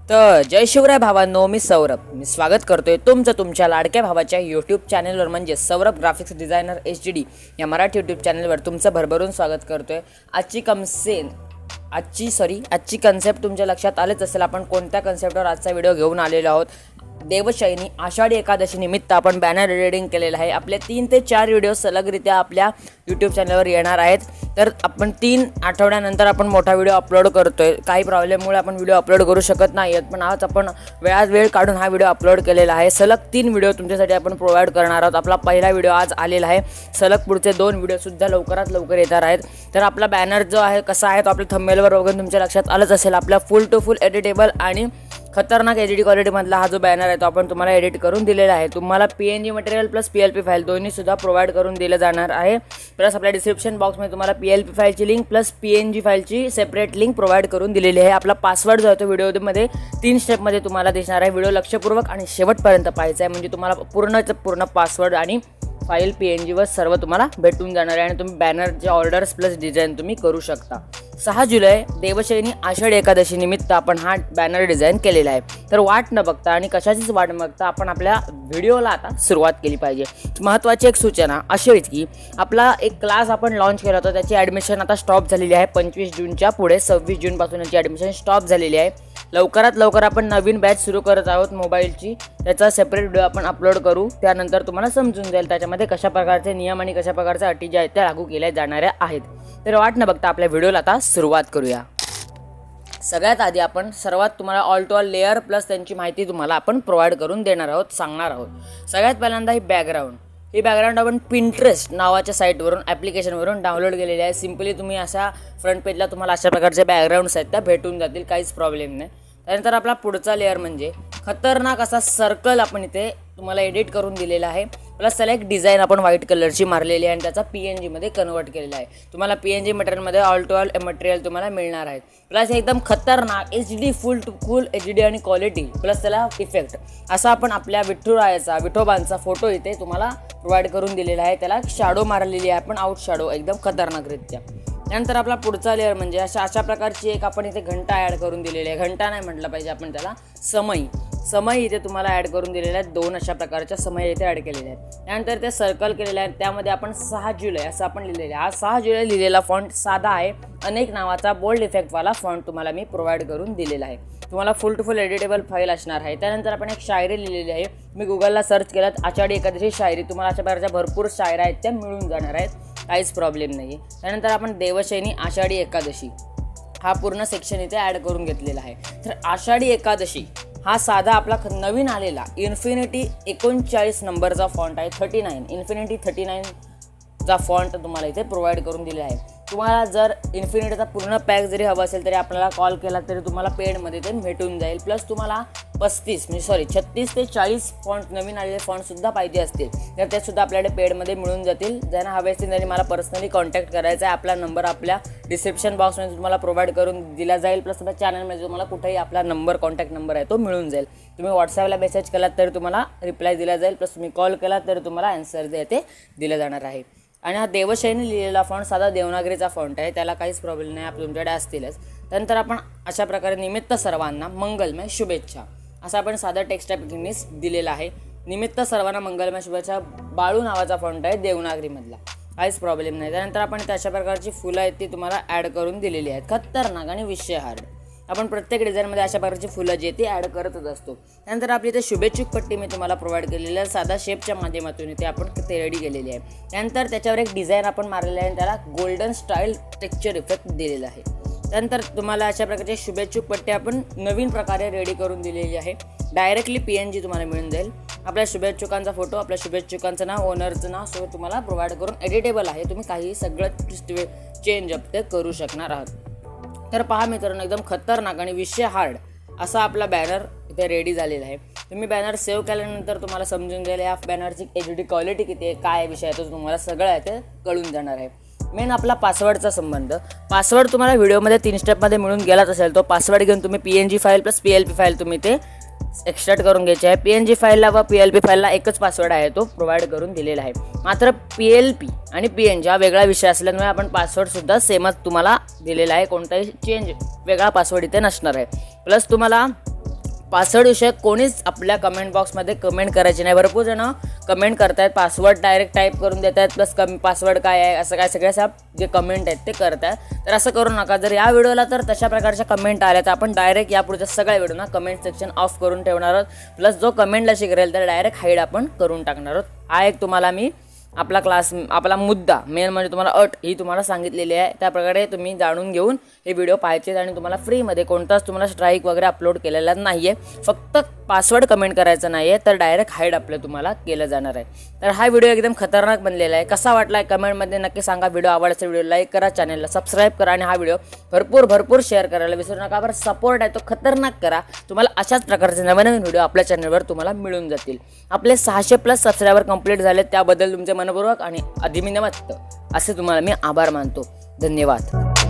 तर जय शिवराय भावांनो, मी सौरभ. मी स्वागत करतोय तुमच्या लाडक्या भावाच्या यूट्यूब चॅनलवर, म्हणजे सौरभ ग्राफिक्स डिझायनर HD या मराठी यूट्यूब चॅनलवर तुमचं भरभरून स्वागत करतोय. आजची कन्सेप्ट तुमच्या लक्षात आलेच असेल. आपण कोणत्या कन्सेप्टवर आजचा व्हिडिओ घेऊन आलेलो आहोत. देवशयनी आषाढी एकादशी निमित्त आपण बॅनर एडिटिंग केलेलं आहे. आपले 3 ते 4 व्हिडिओ सलगरित्या आपल्या यूट्यूब चॅनलवर येणार आहेत. तर आपण 3 आठवड्यानंतर आपण मोठा व्हिडिओ अपलोड करतोय. काही प्रॉब्लेममुळे आपण व्हिडिओ अपलोड करू शकत नाही आहेत, पण आज आपण वेळ काढून हा व्हिडिओ अपलोड केलेला आहे. सलग 3 व्हिडिओ तुमच्यासाठी आपण प्रोव्हाइड करणार आहोत. आपला पहिला व्हिडिओ आज आलेला आहे. सलग पुढचे 2 व्हिडिओसुद्धा लवकरात लवकर येणार आहेत. तर आपला बॅनर जो आहे कसा आहे तो आपल्या थंबनेलवर वगैरे तुमच्या लक्षात आलंच असेल. आपला फुल टू फुल एडिटेबल आणि खतरनाक HD क्वालिटीमधला हा जो बॅनर आहे तो आपण तुम्हाला एडिट करून दिलेला आहे. तुम्हाला PNG material plus PLP file दोन्हीसुद्धा प्रोव्हाइड करून दिलं जाणार आहे. प्लस आपल्या डिस्क्रिप्शन बॉक्समध्ये तुम्हाला PLP फाईलची लिंक प्लस PNG फाईलची सेपरेट लिंक प्रोव्हाइड करून दिलेली आहे. आपला पासवर्ड जो आहे तो व्हिडिओमध्ये 3 स्टेपमध्ये तुम्हाला दिसणार आहे. व्हिडिओ लक्षपूर्वक आणि शेवटपर्यंत पाहायचा आहे, म्हणजे तुम्हाला पूर्ण पासवर्ड आणि फाईल PNG वर सर्व तुम्हाला भेटून जाणार आहे आणि तुम्ही बॅनरचे ऑर्डर्स प्लस डिझाईन तुम्ही करू शकता. 6 जुलै देवशयनी आषाढी एकादशी निमित्त आपण हा बॅनर डिझाईन केलेला आहे. तर वाट न बघता आणि कशाचीच वाट न बघता आपण आपल्या व्हिडिओला आता सुरुवात केली पाहिजे. महत्त्वाची एक सूचना अशी होती की आपला एक क्लास आपण लॉन्च केला होता, त्याची ॲडमिशन आता स्टॉप झालेली आहे. 25 जूनच्या पुढे 26 जूनपासून याची ॲडमिशन स्टॉप झालेली आहे. लवकरात लवकर आपण नवीन बॅच सुरू करत आहोत मोबाईलची. त्याचा सेपरेट व्हिडिओ आपण अपलोड करू. त्यानंतर तुम्हाला समजून जाईल त्याच्यामध्ये कशा प्रकारचे नियम आणि कशा प्रकारच्या अटी ज्या आहेत त्या लागू केल्या जाणाऱ्या आहेत. तर वाट न बघता आपल्या व्हिडिओला आता सुरुवात करूया. सगळ्यात आधी आपण तुम्हाला all to all layer plus त्यांची माहिती तुम्हाला आपण प्रोव्हाइड करून देणार आहोत, सांगणार आहोत. सगळ्यात पहिल्यांदा ही बॅकग्राऊंड आपण पिंटरेस्ट नावाच्या साईटवरून ॲप्लिकेशनवरून डाउनलोड केलेली आहे. सिम्पली तुम्ही अशा फ्रंट पेजला तुम्हाला अशा प्रकारचे बॅकग्राऊंड्स आहेत त्या भेटून जातील, काहीच प्रॉब्लेम नाही. त्यानंतर आपला पुढचा लेअर म्हणजे खतरनाक असा सर्कल आपण इथे तुम्हाला एडिट करून दिलेला आहे. प्लस त्याला एक डिझाईन आपण व्हाईट कलरची मारलेली आहे आणि त्याचा PNG मध्ये कन्वर्ट केलेला आहे. तुम्हाला PNG मटेरियलमध्ये ऑल टू ऑल मटेरियल तुम्हाला मिळणार आहेत. प्लस एकदम खतरनाक HD फुल HD आणि क्वालिटी प्लस त्याला इफेक्ट असा आपण आपल्या विठोबांचा फोटो इथे तुम्हाला प्रोव्हाइड करून दिलेला आहे. त्याला शॅडो मारलेली आहे आपण, आउट शॅडो एकदम खतरनाकरित्या. त्यानंतर आपला पुढचा लेअर म्हणजे अशा प्रकारची एक आपण इथे घंटा ॲड करून दिलेली आहे. घंटा नाही म्हटलं पाहिजे आपण त्याला, समय इथे तुम्हाला ॲड करून दिलेल्या आहेत. 2 अशा प्रकारच्या समय इथे ॲड केलेल्या आहेत. त्यानंतर ते सर्कल केलेले आहेत, त्यामध्ये आपण 6 जुलै असं आपण लिहिलेलं आहे. हा 6 जुलै लिहिलेला फॉन्ट साधा आहे. अनेक नावाचा बोल्ड इफेक्टवाला फॉन्ट तुम्हाला मी प्रोव्हाइड करून दिलेला आहे. तुम्हाला full to full editable file असणार आहे. त्यानंतर आपण एक शायरी लिहिलेली आहे. मी गुगलला सर्च केलं, आषाढी एकादशी शायरी. तुम्हाला अशा प्रकारच्या भरपूर शायऱ्या आहेत त्या मिळून जाणार आहेत, काहीच प्रॉब्लेम नाही आहे. त्यानंतर आपण देवशयनी आषाढी एकादशी हा पूर्ण सेक्शन इथे ॲड करून घेतलेला आहे. तर आषाढी एकादशी हा साधा आपला नवीन आलेला इन्फिनिटी 39 नंबरचा फॉन्ट आहे. 39 चा फॉन्ट तुम्हाला इथे प्रोव्हाइड करून दिले आहे. तुम्हाला जर इन्फिनिटीचा पूर्ण पॅक जरी हवा असेल तरी आपल्याला कॉल केला तरी तुम्हाला पेडमध्ये ते भेटून जाईल. प्लस तुम्हाला 36 ते 40 फॉन्ट नवीन आलेले फॉन्टसुद्धा पाहिजे असतील तर ते सुद्धा आपल्याकडे पेडमध्ये मिळून जातील. ज्यांना हवे असतील त्यांनी मला पर्सनली कॉन्टॅक्ट करायचा आहे. आपला नंबर आपल्या डिस्क्रिप्शन बॉक्समध्ये तुम्हाला प्रोव्हाइड करून दिला जाईल. प्लस आपल्या चॅनलमध्ये तुम्हाला कुठेही आपला कॉन्टॅक्ट नंबर आहे तो मिळून जाईल. तुम्ही व्हॉट्सॲपला मेसेज केलात तर तुम्हाला रिप्लाय दिला जाईल. प्लस तुम्ही कॉल केला तर तुम्हाला आन्सर जे आहे ते दिलं जाणार आहे. आणि हा देवशयनी लिहिलेला फॉन्ट साधा देवनागरीचा फॉन्ट आहे, त्याला काहीच प्रॉब्लेम नाही, तुमच्याकडे असतीलच. त्यानंतर आपण अशा प्रकारे निमित्त सर्वांना मंगलमय शुभेच्छा असा आपण साधा टेक्स्ट टायपिंगने दिलेला आहे. निमित्त सर्वांना मंगलमय शुभेच्छा बाळू नावाचा फॉन्ट आहे देवनागरीमधला, काहीच प्रॉब्लेम नाही. त्यानंतर आपण अशा प्रकारची फुलं आहेत ती तुम्हाला ॲड करून दिलेली आहेत. खतरनाक आणि विषय हार्ड. आपण प्रत्येक डिझाईनमध्ये अशा प्रकारची फुलं जे ती ॲड करतच असतो. त्यानंतर आपली इथे शुभेच्छुक पट्टी मी तुम्हाला प्रोव्हाइड केलेली आहे. साधा शेपच्या माध्यमातून इथे आपण ते रेडी केलेली आहे. त्यानंतर त्याच्यावर एक डिझाईन आपण मारलेलं आहे आणि त्याला गोल्डन स्टाईल टेक्स्चर इफेक्ट दिलेला आहे. त्यानंतर तुम्हाला अशा प्रकारचे शुभेच्छुक पट्टी आपण नवीन प्रकारे रेडी करून दिलेली आहे. डायरेक्टली PNG तुम्हाला मिळून जाईल. आपल्या शुभेच्छुकांचा फोटो, आपल्या शुभेच्छुकांचं नाव, ओनरचं नाव सगळं तुम्हाला प्रोव्हाइड करून एडिटेबल आहे. तुम्ही काही सगळं चेंज अप ते करू शकणार आहात. तर पहा मित्रांनो, एकदम खतरनाक आणि विषय हार्ड असा आपला बॅनर इथे रेडी झालेला आहे. तुम्ही बॅनर सेव्ह केल्यानंतर तुम्हाला समजून जाईल या बॅनरची HD क्वालिटी किती आहे, काय विषय आहे, तो तुम्हाला सगळं आहे ते कळून जाणार आहे. मेन आपला पासवर्डचा संबंध. पासवर्ड तुम्हाला व्हिडिओमध्ये 3 स्टेपमध्ये मिळून गेलाच असेल. तो पासवर्ड घेऊन तुम्ही PNG file plus PLP file तुम्ही ते एक्स्ट्रॅक्ट करून घ्यायचे आहे. PNG फाईलला व PLP फाईलला एकच पासवर्ड आहे, तो प्रोव्हाइड करून दिलेला आहे. मात्र PLP आणि PNG हा वेगळा विषय असल्यामुळे आपण पासवर्डसुद्धा सेमच तुम्हाला दिलेला आहे. कोणताही चेंज वेगळा पासवर्ड इथे नसणार आहे. प्लस तुम्हाला पासवर्डविषयक कोणीच आपल्या कमेंट बॉक्समध्ये कमेंट करायची नाही. भरपूर जण कमेंट करतायत, पासवर्ड डायरेक्ट टाईप करून देत आहेत, प्लस पासवर्ड काय आहे असं काय सगळे जे कमेंट आहेत ते करतात. तर असं करू नका. जर या व्हिडिओला तर तशा प्रकारच्या कमेंट आल्या तर आपण डायरेक्ट यापुढच्या सगळ्या व्हिडिओना कमेंट सेक्शन ऑफ करून ठेवणार आहोत. प्लस जो कमेंटला शिकरेल तर डायरेक्ट हाईड आपण करून टाकणार आहोत. हा एक तुम्हाला मी आपला मुद्दा मेन म्हणजे तुम्हाला अट ही तुम्हाला सांगितलेली आहे. त्याप्रकारे तुम्ही जाणून घेऊन हे व्हिडिओ पाहायचे आणि तुम्हाला फ्रीमध्ये कोणताच तुम्हाला स्ट्राईक वगैरे अपलोड केलेला नाही आहे. फक्त पासवर्ड कमेंट करायचं नाही आहे, तर डायरेक्ट हाईड आपलं तुम्हाला केलं जाणार आहे. तर हा व्हिडिओ एकदम खतरनाक बनलेला आहे. कसा वाटला आहे कमेंटमध्ये नक्की सांगा. व्हिडिओ आवडला व्हिडिओ लाईक करा, चॅनलला सबस्क्राईब करा आणि हा व्हिडिओ भरपूर शेअर करायला विसरू नका. बरं सपोर्ट आहे तो खतरनाक करा. तुम्हाला अशाच प्रकारचे नवीन व्हिडिओ आपल्या चॅनलवर तुम्हाला मिळून जातील. आपले 600+ सबस्क्रायबर कंप्लीट झाले, त्याबद्दल तुमचे मनपूर्वक आणि अधिमिनमत असे तुम्हाला मी आभार मानतो. धन्यवाद.